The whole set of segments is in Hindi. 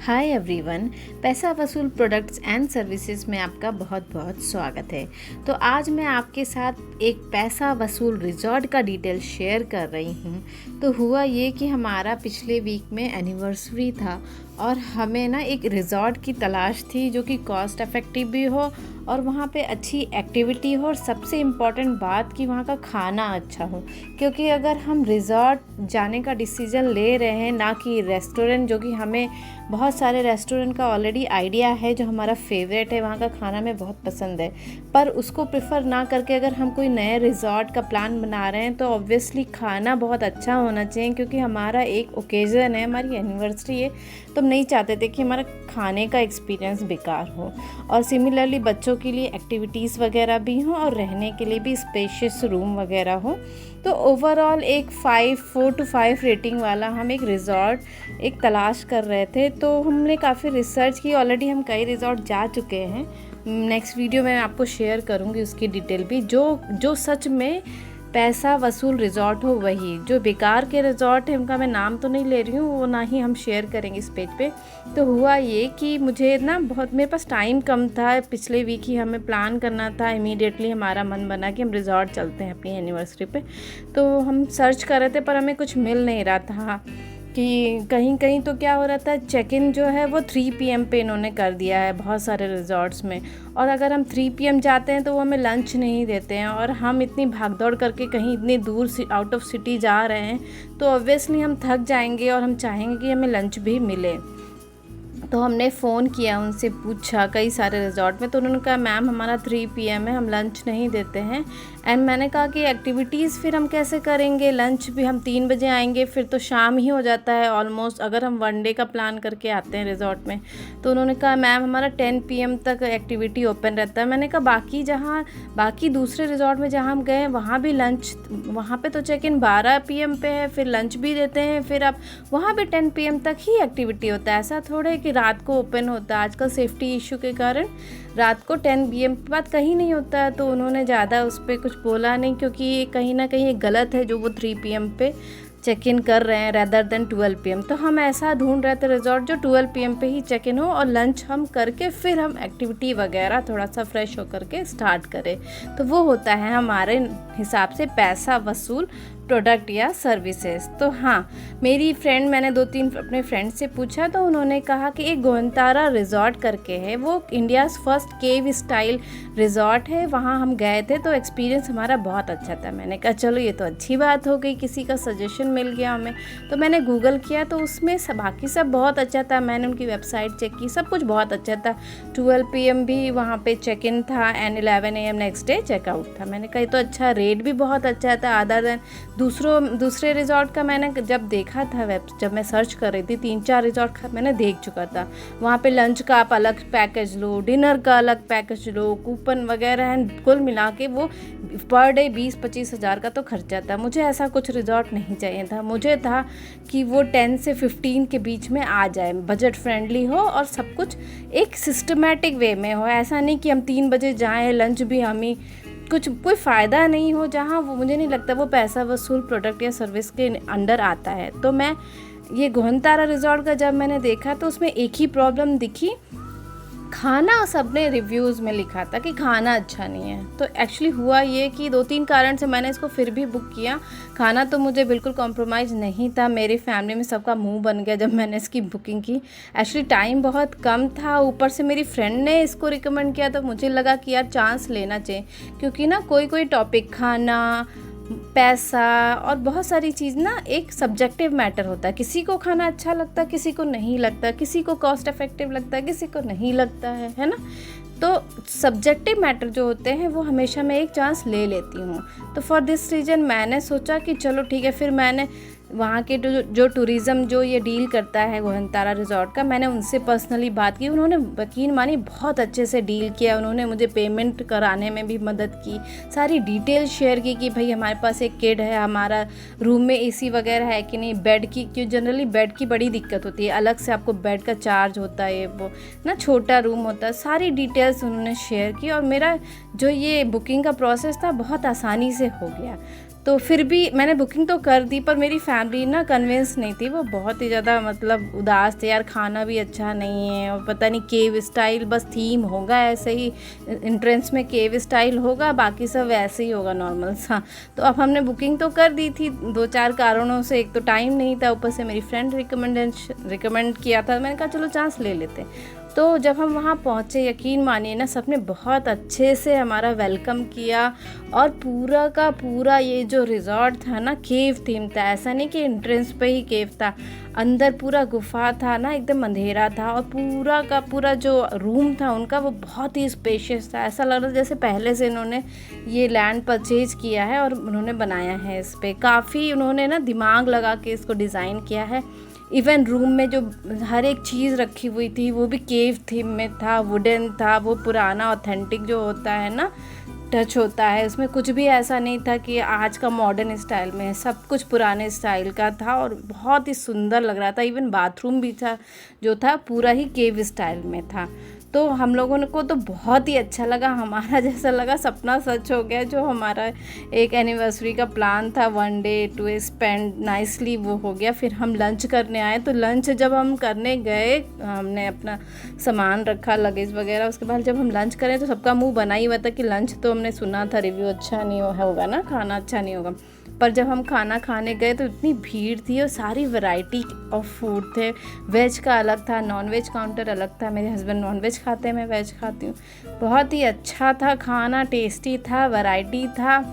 हाय एवरीवन, पैसा वसूल प्रोडक्ट्स एंड सर्विसेज में आपका बहुत बहुत स्वागत है। तो आज मैं आपके साथ एक पैसा वसूल रिजॉर्ट का डिटेल शेयर कर रही हूँ। तो हुआ ये कि हमारा पिछले वीक में एनिवर्सरी था और हमें ना एक रिजॉर्ट की तलाश थी जो कि कॉस्ट इफ़ेक्टिव भी हो और वहाँ पे अच्छी एक्टिविटी हो और सबसे इम्पॉर्टेंट बात कि वहाँ का खाना अच्छा हो। क्योंकि अगर हम रिजॉर्ट जाने का डिसीज़न ले रहे हैं ना कि रेस्टोरेंट, जो कि हमें बहुत सारे रेस्टोरेंट का ऑलरेडी आइडिया है जो हमारा फेवरेट है, वहाँ का खाना हमें बहुत पसंद है, पर उसको प्रेफर ना करके अगर हम कोई नए रिजॉर्ट का प्लान बना रहे हैं तो ऑब्वियसली खाना बहुत अच्छा होना चाहिए। क्योंकि हमारा एक ओकेज़न है, हमारी एनिवर्सरी है, तो हम नहीं चाहते थे कि हमारा खाने का एक्सपीरियंस बेकार हो। और सिमिलरली बच्चों के लिए एक्टिविटीज़ वगैरह भी हों और रहने के लिए भी स्पेशियस रूम वगैरह हो। तो ओवरऑल एक 4 to 5 रेटिंग वाला हम एक रिज़ॉर्ट एक तलाश कर रहे थे। तो हमने काफ़ी रिसर्च की, ऑलरेडी हम कई रिज़ॉर्ट जा चुके हैं। नेक्स्ट वीडियो में आपको शेयर करूँगी उसकी डिटेल भी, जो सच में पैसा वसूल रिज़ॉर्ट हो। वही जो बेकार के रिज़ॉर्ट है उनका मैं नाम तो नहीं ले रही हूँ, वो ना ही हम शेयर करेंगे इस पेज पे। तो हुआ ये कि मुझे ना मेरे पास टाइम कम था, पिछले वीक ही हमें प्लान करना था। इमीडिएटली हमारा मन बना कि हम रिज़ॉर्ट चलते हैं अपनी एनिवर्सरी पे। तो हम सर्च कर रहे थे पर हमें कुछ मिल नहीं रहा था कि कहीं कहीं तो क्या हो रहा था, चेक इन जो है वो 3 PM पे इन्होंने कर दिया है बहुत सारे रिजॉर्ट्स में। और अगर हम 3 PM जाते हैं तो वो हमें लंच नहीं देते हैं, और हम इतनी भागदौड़ करके कहीं इतनी दूर आउट ऑफ सिटी जा रहे हैं तो ऑब्वियसली हम थक जाएंगे और हम चाहेंगे कि हमें लंच भी मिले। तो हमने फ़ोन किया, उनसे पूछा कई सारे रिजॉर्ट में, तो उन्होंने कहा मैम हमारा 3 PM है, हम लंच नहीं देते हैं। एंड मैंने कहा कि एक्टिविटीज़ फिर हम कैसे करेंगे, लंच भी हम 3 बजे आएंगे, फिर तो शाम ही हो जाता है ऑलमोस्ट, अगर हम 1 डे का प्लान करके आते हैं रिजॉर्ट में। तो उन्होंने कहा मैम हमारा 10 PM तक एक्टिविटी ओपन रहता है। मैंने कहा बाकी दूसरे रिजॉर्ट में जहाँ हम गए वहाँ भी लंच, वहाँ पे तो चेक इन 12 PM पे है, फिर लंच भी देते हैं, फिर आप वहाँ भी 10 PM तक ही एक्टिविटी होता है। ऐसा थोड़ा है कि रात को ओपन होता है, आजकल सेफ्टी इशू के कारण रात को 10 PM के बाद कहीं नहीं होता है। तो उन्होंने ज़्यादा उस पर कुछ बोला नहीं, क्योंकि ये कहीं ना कहीं गलत है जो वो 3 PM पे चेक इन कर रहे हैं रैदर देन 12 PM। तो हम ऐसा ढूंढ रहे थे रिजॉर्ट जो 12 PM पे ही चेक इन हो और लंच हम करके फिर हम एक्टिविटी वगैरह थोड़ा सा फ्रेश होकर के स्टार्ट करें। तो वो होता है हमारे हिसाब से पैसा वसूल प्रोडक्ट या सर्विसेज। तो हाँ, मेरी फ्रेंड, मैंने 2-3 अपने फ्रेंड से पूछा तो उन्होंने कहा कि एक गोहनतारा रिजॉर्ट करके है, वो इंडियाज़ फर्स्ट केव स्टाइल रिजॉर्ट है, वहाँ हम गए थे तो एक्सपीरियंस हमारा बहुत अच्छा था। मैंने कहा चलो ये तो अच्छी बात हो गई, किसी का सजेशन मिल गया हमें। तो मैंने गूगल किया तो उसमें बाकी सब बहुत अच्छा था, मैंने उनकी वेबसाइट चेक की, सब कुछ बहुत अच्छा था। 12 PM भी वहाँ पे चेक इन था and 11 AM next day checkout था। मैंने कहा तो अच्छा, रेट भी बहुत अच्छा था अदर देन दूसरे रिजॉर्ट का। मैंने जब देखा था जब मैं सर्च कर रही थी, 3-4 रिजॉर्ट का मैंने देख चुका था। वहाँ पे लंच का आप अलग पैकेज लो, डिनर का अलग पैकेज लो, कूपन वगैरह एंड कुल मिला के वो पर डे 20-25 हज़ार का तो खर्चा था। मुझे ऐसा कुछ रिजॉर्ट नहीं चाहिए था, मुझे था कि वो 10 से 15 के बीच में आ जाए, बजट फ्रेंडली हो और सब कुछ एक सिस्टमेटिक वे में हो। ऐसा नहीं कि हम 3 बजे जाएँ, लंच भी हम ही, कोई फ़ायदा नहीं हो, जहाँ वो मुझे नहीं लगता वो पैसा वसूल प्रोडक्ट या सर्विस के अंडर आता है। तो मैं ये गोहनतारा रिजॉर्ट का जब मैंने देखा तो उसमें एक ही प्रॉब्लम दिखी, खाना सबने रिव्यूज़ में लिखा था कि खाना अच्छा नहीं है। तो एक्चुअली हुआ ये कि 2-3 कारण से मैंने इसको फिर भी बुक किया। खाना तो मुझे बिल्कुल कॉम्प्रोमाइज़ नहीं था, मेरी फैमिली में सबका मुंह बन गया जब मैंने इसकी बुकिंग की। एक्चुअली टाइम बहुत कम था, ऊपर से मेरी फ्रेंड ने इसको रिकमेंड किया तो मुझे लगा कि यार चांस लेना चाहिए। क्योंकि ना कोई टॉपिक, खाना, पैसा और बहुत सारी चीज़ ना एक सब्जेक्टिव मैटर होता है। किसी को खाना अच्छा लगता है, किसी को नहीं लगता, किसी को कॉस्ट इफेक्टिव लगता है, किसी को नहीं लगता है ना। तो सब्जेक्टिव मैटर जो होते हैं वो हमेशा मैं एक चांस ले लेती हूँ। तो फॉर दिस रीज़न मैंने सोचा कि चलो ठीक है। फिर मैंने वहाँ के जो टूरिज़्म जो ये डील करता है गोहनतारा रिजॉर्ट का, मैंने उनसे पर्सनली बात की, उन्होंने यकीन मानी बहुत अच्छे से डील किया। उन्होंने मुझे पेमेंट कराने में भी मदद की, सारी डिटेल शेयर की कि भाई हमारे पास एक किड है, हमारा रूम में AC वगैरह है कि नहीं, बेड की, क्यों जनरली बेड की बड़ी दिक्कत होती है, अलग से आपको बेड का चार्ज होता है, वो ना छोटा रूम होता है। सारी डिटेल्स उन्होंने शेयर की और मेरा जो ये बुकिंग का प्रोसेस था बहुत आसानी से हो गया। तो फिर भी मैंने बुकिंग तो कर दी, पर मेरी फैमिली ना कन्विंस नहीं थी, वो बहुत ही ज़्यादा मतलब उदास थे, यार खाना भी अच्छा नहीं है और पता नहीं केव स्टाइल बस थीम होगा ऐसे ही, एंट्रेंस में केव स्टाइल होगा, बाकी सब वैसे ही होगा नॉर्मल सा। तो अब हमने बुकिंग तो कर दी थी 2-4 कारणों से, एक तो टाइम नहीं था, ऊपर से मेरी फ्रेंड रिकमेंड किया था, मैंने कहा चलो चांस ले लेते। तो जब हम वहाँ पहुँचे, यकीन मानिए ना, सबने बहुत अच्छे से हमारा वेलकम किया और पूरा का पूरा ये जो रिज़ॉर्ट था ना केव थीम था, ऐसा नहीं कि एंट्रेंस पे ही केव था, अंदर पूरा गुफा था ना, एकदम अंधेरा था और पूरा का पूरा जो रूम था उनका वो बहुत ही स्पेशियस था। ऐसा लग रहा था जैसे पहले से इन्होंने ये लैंड परचेज किया है और उन्होंने बनाया है, इस पर काफ़ी उन्होंने ना दिमाग लगा के इसको डिज़ाइन किया है। इवन रूम में जो हर एक चीज़ रखी हुई थी वो भी केव थीम में था, वुडन था, वो पुराना ऑथेंटिक जो होता है ना टच होता है, उसमें कुछ भी ऐसा नहीं था कि आज का मॉडर्न स्टाइल में है, सब कुछ पुराने स्टाइल का था और बहुत ही सुंदर लग रहा था। इवन बाथरूम भी था जो था पूरा ही केव स्टाइल में था। तो हम लोगों को तो बहुत ही अच्छा लगा, हमारा जैसा लगा सपना सच हो गया। जो हमारा एक एनिवर्सरी का प्लान था 1 डे टू स्पेंड नाइसली, वो हो गया। फिर हम लंच करने आए, तो लंच जब हम करने गए, हमने अपना सामान रखा, लगेज वगैरह, उसके बाद जब हम लंच करें तो सबका मुंह बना ही हुआ था कि लंच तो हमने सुना था रिव्यू अच्छा नहीं होगा ना, खाना अच्छा नहीं होगा। पर जब हम खाना खाने गए तो इतनी भीड़ थी और सारी वैरायटी ऑफ फूड थे, वेज का अलग था, नॉन वेज काउंटर अलग था, मेरे हस्बैंड नॉन वेज खाते हैं, मैं वेज खाती हूँ। बहुत ही अच्छा था खाना, टेस्टी था, वैरायटी था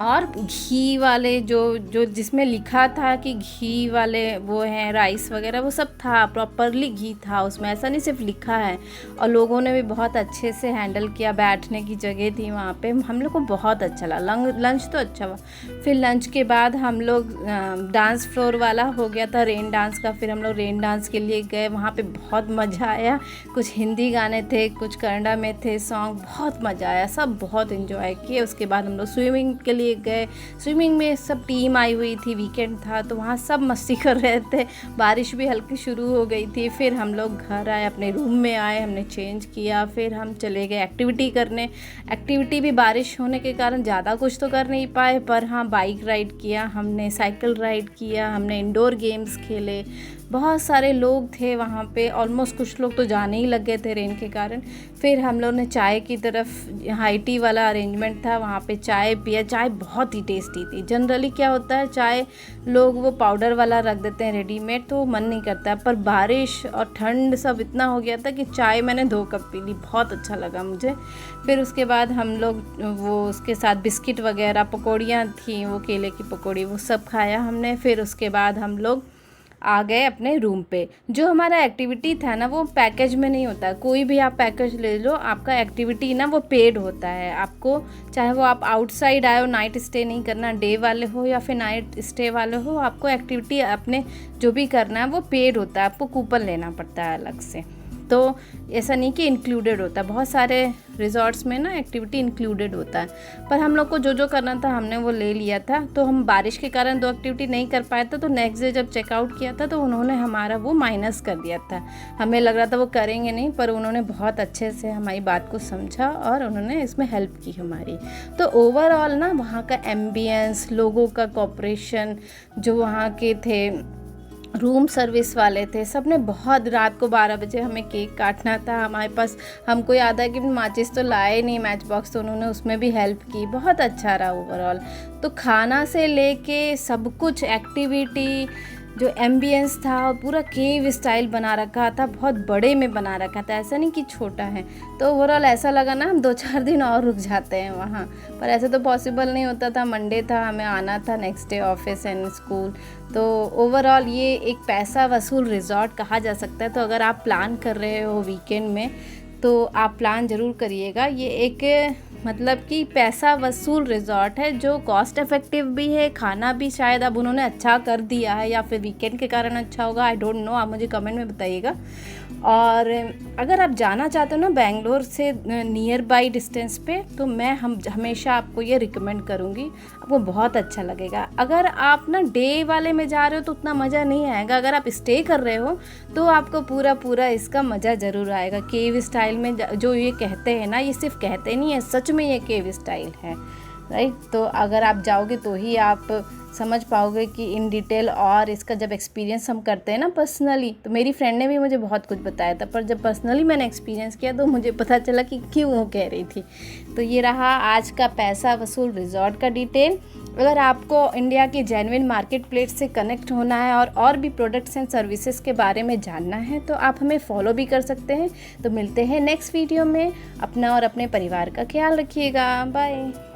और घी वाले जो जिसमें लिखा था कि घी वाले वो हैं राइस वगैरह, वो सब था, प्रॉपरली घी था उसमें, ऐसा नहीं सिर्फ लिखा है। और लोगों ने भी बहुत अच्छे से हैंडल किया, बैठने की जगह थी वहाँ पे, हम लोग को बहुत अच्छा लगा। लंच तो अच्छा हुआ। फिर लंच के बाद हम लोग डांस फ्लोर वाला हो गया था रेन डांस का, फिर हम लोग रेन डांस के लिए गए, वहाँ पे बहुत मज़ा आया। कुछ हिंदी गाने थे, कुछ कन्नड़ा में थे सॉन्ग, बहुत मज़ा आया, सब बहुत इन्जॉय किए। उसके बाद हम लोग स्विमिंग के लिए गए, स्विमिंग में सब टीम आई हुई थी, वीकेंड था तो वहाँ सब मस्ती कर रहे थे, बारिश भी हल्की शुरू हो गई थी। फिर हम लोग घर आए, अपने रूम में आए, हमने चेंज किया, फिर हम चले गए एक्टिविटी करने। एक्टिविटी भी बारिश होने के कारण ज़्यादा कुछ तो कर नहीं पाए, पर हाँ बाइक राइड किया हमने, साइकिल राइड किया हमने, इंडोर गेम्स खेले। बहुत सारे लोग थे वहाँ पे, ऑलमोस्ट कुछ लोग तो जाने ही लग गए थे रेन के कारण। फिर हम लोग ने चाय की तरफ, हाई टी वाला अरेंजमेंट था, वहाँ पे चाय पिया। चाय बहुत ही टेस्टी थी। जनरली क्या होता है, चाय लोग वो पाउडर वाला रख देते हैं रेडीमेड, तो मन नहीं करता, पर बारिश और ठंड सब इतना हो गया था कि चाय मैंने 2 कप पी ली, बहुत अच्छा लगा मुझे। फिर उसके बाद हम लोग वो उसके साथ बिस्किट वगैरह, पकौड़ियाँ थी, वो केले की पकौड़ी, वो सब खाया हमने। फिर उसके बाद हम लोग आ गए अपने रूम पे। जो हमारा एक्टिविटी था ना, वो पैकेज में नहीं होता, कोई भी आप पैकेज ले लो, आपका एक्टिविटी ना वो पेड होता है आपको, चाहे वो आप आउटसाइड आए हो, नाइट स्टे नहीं करना, डे वाले हो या फिर नाइट स्टे वाले हो, आपको एक्टिविटी अपने जो भी करना है वो पेड होता है, आपको कूपन लेना पड़ता है अलग से। तो ऐसा नहीं कि इंक्लूडेड होता है, बहुत सारे रिजॉर्ट्स में ना एक्टिविटी इंक्लूडेड होता है, पर हम लोग को जो जो करना था हमने वो ले लिया था। तो हम बारिश के कारण 2 एक्टिविटी नहीं कर पाए थे, तो नेक्स्ट डे जब चेकआउट किया था तो उन्होंने हमारा वो माइनस कर दिया था। हमें लग रहा था वो करेंगे नहीं, पर उन्होंने बहुत अच्छे से हमारी बात को समझा और उन्होंने इसमें हेल्प की हमारी। तो ओवरऑल ना वहाँ का एम्बियंस, लोगों का कोऑपरेशन, जो वहाँ के थे रूम सर्विस वाले थे, सब ने बहुत, रात को 12 बजे हमें केक काटना था, हमारे पास, हमको याद है कि माचिस तो लाए नहीं, मैच बॉक्स, तो उन्होंने उसमें भी हेल्प की। बहुत अच्छा रहा ओवरऑल। तो खाना से लेके सब कुछ, एक्टिविटी, जो एम्बियंस था, पूरा केव स्टाइल बना रखा था, बहुत बड़े में बना रखा था, ऐसा नहीं कि छोटा है। तो ओवरऑल ऐसा लगा ना हम 2-4 दिन और रुक जाते हैं वहाँ, पर ऐसे तो पॉसिबल नहीं होता था, मंडे था, हमें आना था, next day office and school. तो ओवरऑल ये एक पैसा वसूल रिजॉर्ट कहा जा सकता है। तो अगर आप प्लान कर रहे हो वीकेंड में तो आप प्लान ज़रूर करिएगा। ये एक मतलब कि पैसा वसूल रिजॉर्ट है जो कॉस्ट इफ़ेक्टिव भी है, खाना भी शायद अब उन्होंने अच्छा कर दिया है या फिर वीकेंड के कारण अच्छा होगा, आई डोंट नो, आप मुझे कमेंट में बताइएगा। और अगर आप जाना चाहते हो ना बेंगलोर से नियर बाई डिस्टेंस पे, तो मैं हमेशा आपको ये रिकमेंड करूँगी, आपको बहुत अच्छा लगेगा। अगर आप ना डे वाले में जा रहे हो तो उतना मज़ा नहीं आएगा, अगर आप स्टे कर रहे हो तो आपको पूरा इसका मज़ा ज़रूर आएगा। केव स्टाइल में जो ये कहते हैं ना, ये सिर्फ कहते नहीं है, सच में ये केव स्टाइल है। राइट। तो अगर आप जाओगे तो ही आप समझ पाओगे कि इन डिटेल, और इसका जब एक्सपीरियंस हम करते हैं ना पर्सनली, तो मेरी फ्रेंड ने भी मुझे बहुत कुछ बताया था, पर जब पर्सनली मैंने एक्सपीरियंस किया तो मुझे पता चला कि क्यों वो कह रही थी। तो ये रहा आज का पैसा वसूल रिजॉर्ट का डिटेल। अगर आपको इंडिया की जेन्युइन मार्केट प्लेस से कनेक्ट होना है और भी प्रोडक्ट्स एंड सर्विसेज के बारे में जानना है तो आप हमें फॉलो भी कर सकते हैं। तो मिलते हैं नेक्स्ट वीडियो में। अपना और अपने परिवार का ख्याल रखिएगा। बाय।